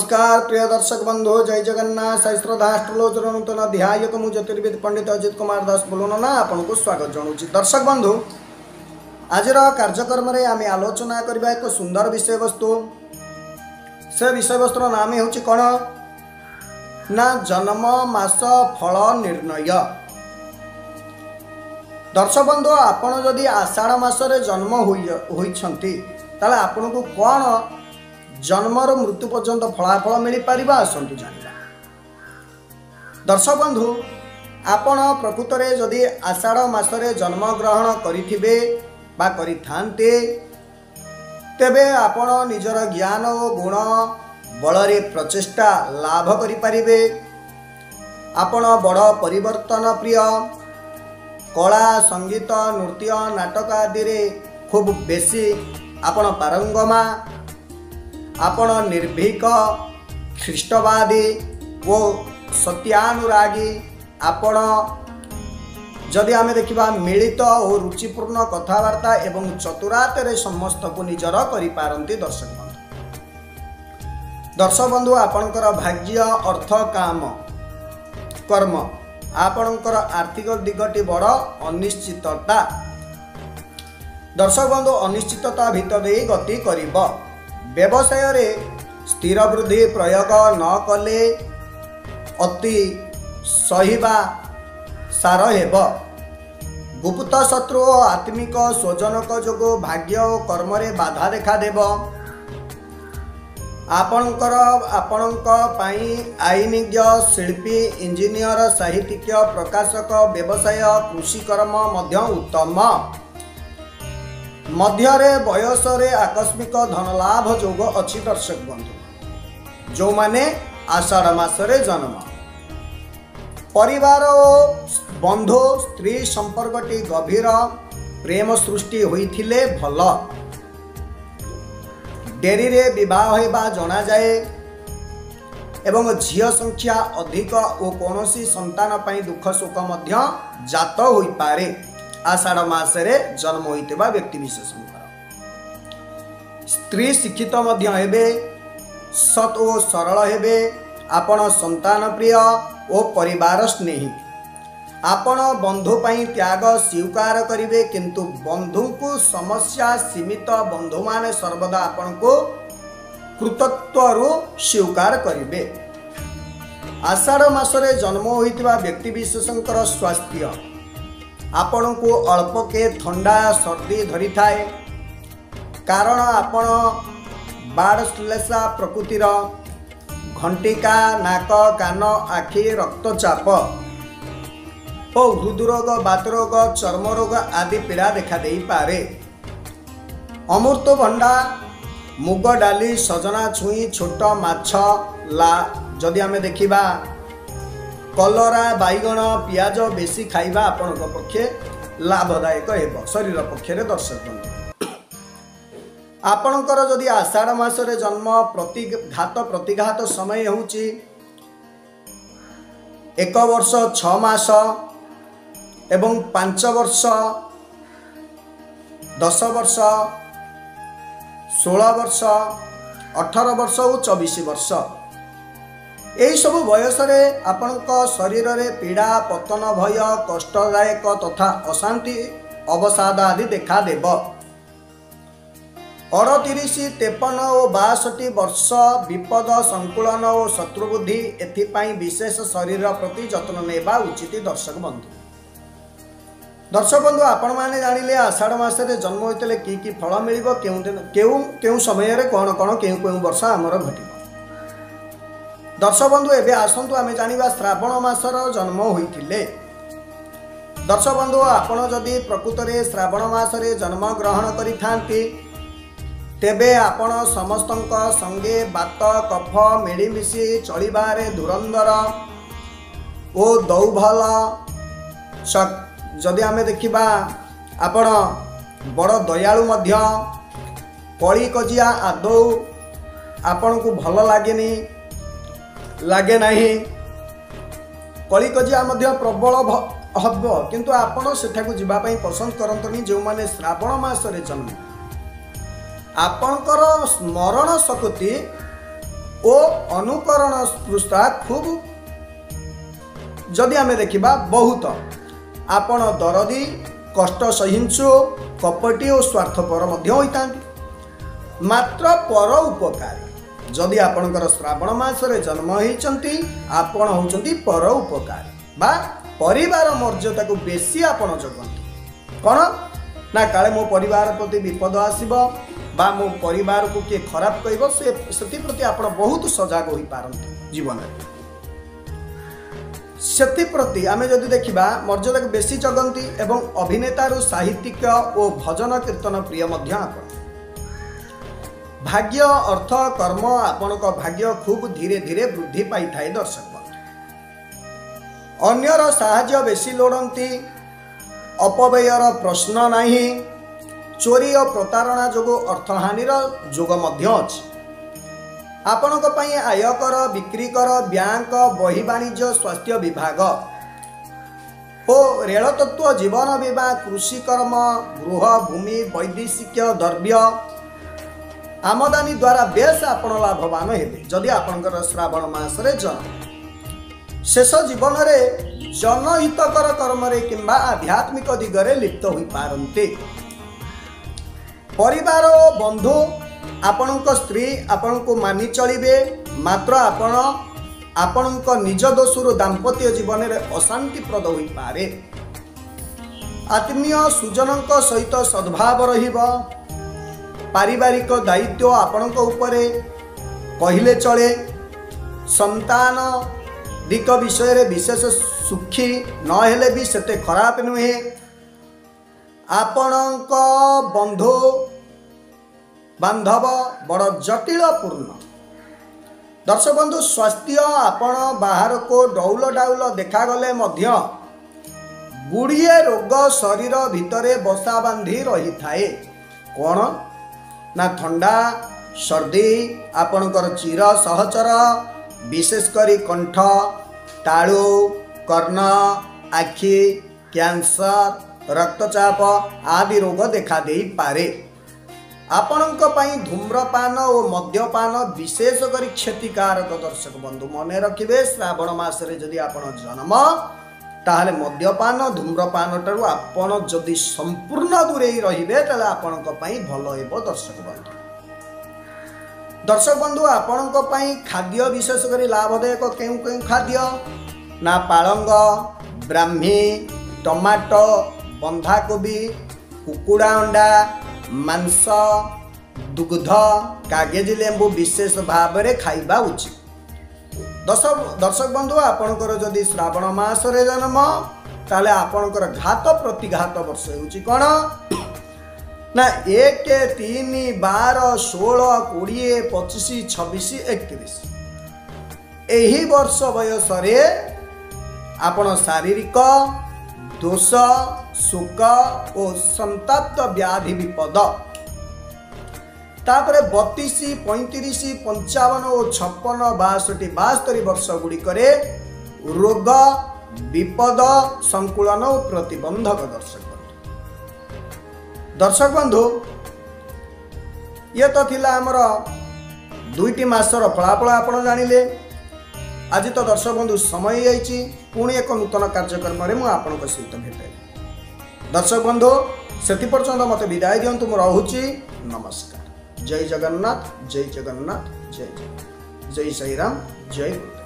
नमस्कार प्रिय दर्शक बंधु जय जगन्नाथ साई श्रद्धाष्ट्रोलोचन नूतन अध्यायक मु ज्योतिर्विद पंडित अजित कुमार दास बोलना आपण को स्वागत जनाऊँ। दर्शक बंधु आज कार्यक्रम में आम आलोचना करबा एक सुंदर विषय वस्तु। से विषय वस्तुर नाम हूँ कौन ना जन्म मास फल निर्णय। दर्शक बंधु आपण जदि आषाढ़ मासरे जन्म होइछंती ताले आपण को कौन जन्मर मृत्यु पर्यंत फलाफल मिल पार आसतु जाना। दर्शक बंधु आपण प्रकृत में जदि आषाढ़ मासरे जन्म ग्रहण करिथिबे बा करिथान्ते तेबे आपण निजर ज्ञान और गुण बलरे प्रचेष्टा लाभ करि परिबे। आपण बड़ परिवर्तन प्रिय कला संगीत नृत्य नाटक आदि रे खूब बेसी आपण पारंगमा आपण निर्भीक ख्रीष्टवादी वो सत्यानुरागी आपण जदि आमे देखिबा मिलित और रुचिपूर्ण कथबार्ता एवं चतुराते समस्त को निजर करि पारंती। दर्शक बंधु आपणकर भाग्य अर्थ काम कर्म आपणकर आर्थिक दिगटी बड़ अनिश्चितता। दर्शक बंधु अनिश्चितता भितर दे गति करिब। व्यवसाय रे स्थिर वृद्धि प्रयोग न कले अति सहिबा सार हेब। गुप्त शत्रु और आत्मिक स्वजनक जोगो भाग्य और कर्म रे बाधा देखा देब। आपणक आईनिज्ञ शिल्पी इंजीनियर साहित्यिक प्रकाशक व्यवसाय कृषि कर्म मध्य उत्तम। मध्यरे बयस रे आकस्मिक धनलाभ जोग अच्छी। दर्शक बंधु जो माने आषाढ़ मासरे जन्म परिवार बंधु स्त्री संपर्कटी गभीर प्रेम सृष्टि होइथिले भल। डेरी रे विवाह होइबा जना जाए एवं झियो संख्या अधिक और कौनसी संतान पई दुख शोक मध्य जात होई पारे। आषाढ़ मासरे जन्म होइतिबा व्यक्ति विशेष स्त्री शिक्षित मध्य हेबे सत और सरल हेबे। आपण संतान प्रिय और परिवार स्नेही। आपण बंधु पई त्याग स्वीकार करिवे किंतु बंधु को समस्या सीमित बंधु माने सर्वदा आपण को कृतत्व स्वीकार करिवे। आषाढ़ मासरे जन्म होइतिबा व्यक्ति विशेषकर स्वास्थ्य आपण को अल्प के ठंडा सर्दी धरी थाए कारण आपण बाड़श्लेषा प्रकृतिर घंटिका नाक कान आखि रक्तचाप और हृदरोग बातरोग चर्म रोग आदि पीड़ा देखा दे पारे। अमृतभंडा मुग डाली सजना छुई छोट माछ ला जदि आमे देखिबा कलरा बैगण पियाज बेसी खाइबा आपण पक्षे लाभदायक हेब शरीर पक्षे। दर्शक बंधु आपणकर जदि आषाढ़ मासरे जन्म प्रतिघात समय होउची 1 वर्ष 6 मास एवं 5 वर्ष 10 वर्ष 16 वर्ष 18 वर्ष और 24 वर्ष यही सब बयस रे आपणक शरीर रे पीड़ा पतन भय कष्टदायक तथा अशांति अवसाद आदि देखा देब। 38 53 और 62 वर्ष विपद संकुलन और शत्रुबुद्धि एथिपाई विशेष शरीर प्रति जत्न नेबा उचित। दर्शक बंधु आपण माने जानिले आषाढ़ मासरे जन्म होइतले की फल मिलिबो केउ समय रे कोन कोन केउ वर्ष हमर घटिबो। दर्शक बंधु एबे आसंतु आमे जानिबा श्रावण मासर जन्म होइथिले। दर्शक बंधु आपण जदि प्रकृत रे श्रावण मासरे जन्म ग्रहण करिथांती तेबे आपण समस्तंक संगे बात कफ मिलीमिशी चलिबारे धुरंधर ओ दौभल जदि आमे देखिबा आपण बड़ दयालु मध्य कली कजिया आदौ आपण को भल लागे नहीं। कली कजिया मध्य प्रबल हब किंतु आपण सेठाकू जिबा पई पसंद करंतनी। जो माने श्रावण मासरे जन्म आपणकर स्मरण शक्ति ଓ ଅନୁକରଣ ସ୍ପୃଶା खूब जदि आमे देखिबा बहुत आपण दरदी कष्ट सहिंसु कपटी और स्वार्थपर मध्य होइतांती मात्र पर उपकारी जदि आपणकर श्रावण मासरे जन्म होइचंती आपण होउचंती पर उपकारी बा परिवार मर्यादा को बेसी आपण जगंती कौन ना काले मो परिवार प्रति विपद आसीबो बा मो परिवार को किए खराब कहब से प्रति आपण बहुत सजग होई पारंती जीवन में से प्रति आमे जदि देखिबा मर्यादा को बेसी जगंती एवं अभिनेतारू साहित्यिक और भजन कीर्तन प्रिय मध्य आपण भाग्य अर्थ कर्म आपण भाग्य खूब धीरे धीरे वृद्धि पाई थाए दर्शक अन्यर साहाय्य बेसी लोड़ती अपव्ययर प्रश्न नहीं चोरी और प्रतारणा जोगो अर्थहानिर जोग मध्य अछि आपणक पई आयकर बिक्रीकर बैंक बही वाणिज्य स्वास्थ्य विभाग और रेल तत्व जीवन बीमा कृषि कर्म गृह भूमि वैदेशिक द्रव्य आमदानी द्वारा बेस आपण लाभवान हेबे जदि आपणकर श्रावण मासरे जन्म शेष जीवन में जनहितकर कर्म किंबा आध्यात्मिक दिगरे लिप्त हो पारंते परिवार और बंधु आपणक स्त्री आपण को मानि चलिबे मात्र आपणक निज दोषरु दाम्पत्य जीवन में अशांतिप्रद हो पारे आत्मीय सुजनक सहित सद्भाव रहिबा पारिवारिक दायित्व आपणक उपरे कहिले चले संतान दिक विषय रे विशेष सुखी न हेले भी सेते खराब नुहे आपणक बंधु बांधव बड़ जटिल पूर्ण दर्शक बंधु स्वास्थ्य आपण बाहर को डौल डाउल देखा गले मध्य गुड़िए रोग शरीर भितरे बसा बांधी रही थाए कौन ना ठंडा सर्दी आपणकर चिर सहचर विशेषकर कंठ तालु कर्ण आखि कैंसर रक्तचाप आदि रोग देखा दे पारे आपणक पई धूम्रपान और मद्यपान विशेष करी क्षतिकारक दर्शक बंधु मने रखिबे श्रावण मासरे जदि आपण जन्म ताहले मद्यपान धूम्रपान ठारू आपण जदि संपूर्ण दूरे रहिबे ताले आपणक पई भलो हेबो दर्शक बंधु आपणक पई खाद्य विशेष करी लाभदायक केउ केउ खाद्य ना पालंग ब्राह्मी टमाटो बंधाकोबी कुकुड़ा अंडा मांस दुग्ध कागज लेंबू विशेष भाव में खाइबा उचित दर्शक बंधु आपणकर जदि श्रावण मासरे जन्म ताले आपणकर घात प्रतिघात वर्ष होउची कोन ना 1 3 12 16 20 25 26 31 एही वर्ष बयस रे आपण शारीरिक दोष सुख और संताप्त व्याधि विपद तापरे 32 35 55 और 56 62 72 वर्ष गुड़िक रोग विपद संकुलन और प्रतिबंधक दर्शक बंधु ये तो थिला हमर 2टी मासर फलाफल आपण जानिले आज तो दर्शक बंधु समय जाइए पुणी एक नूतन कार्यक्रम में मुझे आपंक सहित भेट दर्शक बंधु से पर्यंत मत विदाय दिंतु मु रहुची नमस्कार जय जगन्नाथ जय जगन्नाथ जय जय जय श्री राम जय गुरु।